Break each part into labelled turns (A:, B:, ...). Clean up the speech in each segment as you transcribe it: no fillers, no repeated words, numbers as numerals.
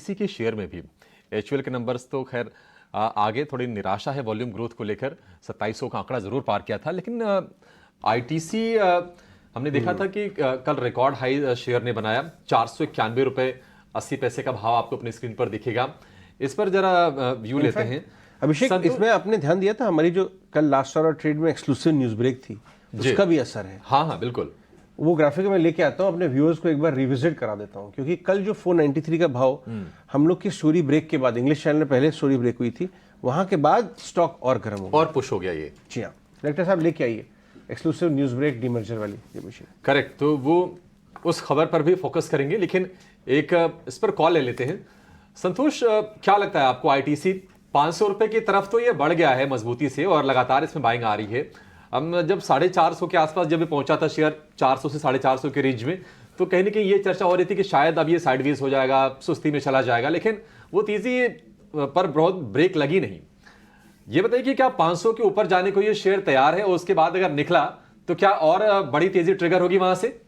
A: ITC के share में भी एचयूएल के नंबर्स तो खैर आगे थोड़ी निराशा है वॉल्यूम ग्रोथ को लेकर। 2700 का आंकड़ा जरूर पार किया था, लेकिन आईटीसी हमने देखा था कि कल रिकॉर्ड हाई शेयर ने बनाया। 491 रुपए 80 पैसे का भाव आपको अपनी स्क्रीन पर दिखेगा। इस पर जरा व्यू लेते हैं।
B: अभिषेक, इसमें आपने ध्यान दिया था हमारी जो कल लास्ट आवर ट्रेड में एक्सक्लूसिव न्यूज ब्रेक थी, उसका भी असर है।
A: हाँ हाँ बिल्कुल,
B: वो ग्राफिक में लेके आता हूँ, अपने व्यूअर्स को एक बार रिविजिट करा देता हूँ, क्योंकि कल जो 493 का भाव हम लोग की स्टोरी ब्रेक के बाद, इंग्लिश चैनल में पहले स्टोरी ब्रेक हुई थी, वहां के बाद स्टॉक और गर्म हो गया
A: और पुश हो गया ये।
B: जी हाँ, डायरेक्टर साहब लेके आइए एक्सक्लूसिव न्यूज ब्रेक डीमर्जर वाली ये मशीन।
A: करेक्ट, तो वो उस खबर पर भी फोकस करेंगे, लेकिन एक इस पर कॉल ले लेते हैं। संतोष, क्या लगता है आपको, आईटीसी 500 रुपए की तरफ तो ये बढ़ गया है मजबूती से और लगातार इसमें बाइंग आ रही है। अब जब 450 के आसपास जब पहुंचा था शेयर 400 से 450 के रेंज में, तो कहीं ना कहीं ये चर्चा हो रही थी कि शायद अब ये साइडवेज हो जाएगा, सुस्ती में चला जाएगा, लेकिन वो तेजी पर बहुत ब्रेक लगी नहीं। ये बताइए कि क्या 500 के ऊपर जाने को ये शेयर तैयार है, और उसके बाद अगर निकला तो क्या और बड़ी तेजी ट्रिगर होगी वहां से?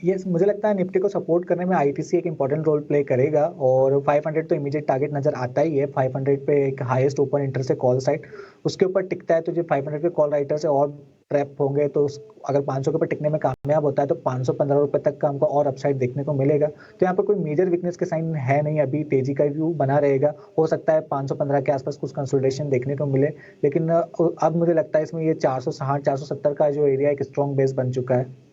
C: ये मुझे लगता है निफ्टी को सपोर्ट करने में आईटीसी एक इंपॉर्टेंट रोल प्ले करेगा, और 500 तो इमीडिएट टारगेट नजर आता ही है। 500 पे एक हाईएस्ट ओपन इंटरेस्ट है कॉल साइड, उसके ऊपर टिकता है तो जो 500 के कॉल राइटर से और ट्रैप होंगे, तो अगर 500 के ऊपर टिकने में कामयाब होता है तो 515 रुपए तक का हमको और अपसाइड देखने को मिलेगा। तो यहाँ पर कोई मेजर वीकनेस के साइन है नहीं, अभी तेजी का व्यू बना रहेगा। हो सकता है 515 के आसपास कुछ कंसोलिडेशन देखने को मिले, लेकिन अब मुझे लगता है इसमें ये 460 470 का जो एरिया एक स्ट्रॉन्ग बेस बन चुका है।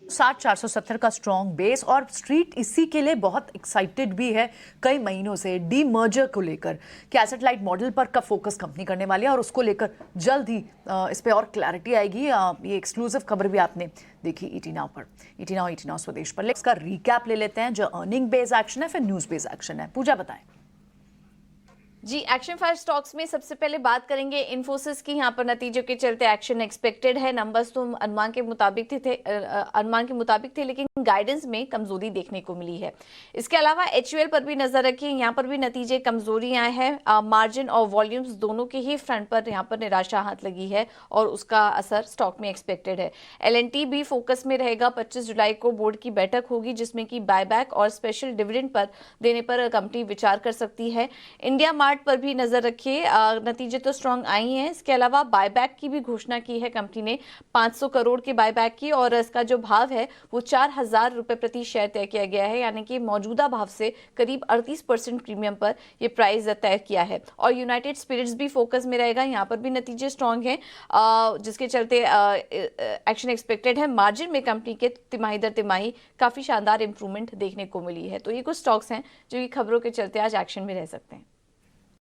D: 470 का स्ट्रॉन्ग बेस, और स्ट्रीट इसी के लिए बहुत एक्साइटेड भी है कई महीनों से डी मर्जर को लेकर कि एसेट लाइट मॉडल पर का फोकस कंपनी करने वाली है, और उसको लेकर जल्द ही इस पे और क्लैरिटी आएगी। ये एक्सक्लूसिव खबर भी आपने देखी ईटी नाउ पर, ईटी नाउ स्वदेश पर। इसका रिकैप ले लेते हैं, जो अर्निंग बेस एक्शन है फिर न्यूज बेस एक्शन है। पूजा बताएं।
E: जी, एक्शन 5 स्टॉक्स में सबसे पहले बात करेंगे इन्फोसिस की। यहाँ पर नतीजों के चलते एक्शन एक्सपेक्टेड है। नंबर्स तो अनुमान के मुताबिक थे, लेकिन गाइडेंस में कमजोरी देखने को मिली है। इसके अलावा एचयूएल पर भी नजर रखिए, यहाँ पर भी नतीजे कमजोरी आए हैं। मार्जिन और वॉल्यूम्स दोनों के ही फ्रंट पर यहाँ पर निराशा हाथ लगी है, और उसका असर स्टॉक में एक्सपेक्टेड है। एलएनटी भी फोकस में रहेगा। 25 जुलाई को बोर्ड की बैठक होगी, जिसमें कि बायबैक और स्पेशल डिविडेंड पर देने पर कंपनी विचार कर सकती है। इंडिया मार्ट पर भी नजर रखिए, नतीजे तो स्ट्रांग आई हैं। इसके अलावा बायबैक की भी घोषणा की है कंपनी ने, 500 करोड़ के बायबैक की, और इसका जो भाव है वो 4000 रुपए प्रति शेयर तय किया गया है, यानी कि मौजूदा भाव से करीब 38% प्रीमियम पर यह प्राइस तय किया है। और यूनाइटेड स्पिरिट्स भी फोकस में रहेगा, यहाँ पर भी नतीजे स्ट्रांग हैं, जिसके चलते एक्शन एक्सपेक्टेड है। मार्जिन में कंपनी के तिमाही दर तिमाही काफी शानदार इंप्रूवमेंट देखने को मिली है। तो ये कुछ स्टॉक्स हैं जो ये खबरों के चलते आज एक्शन में रह सकते हैं।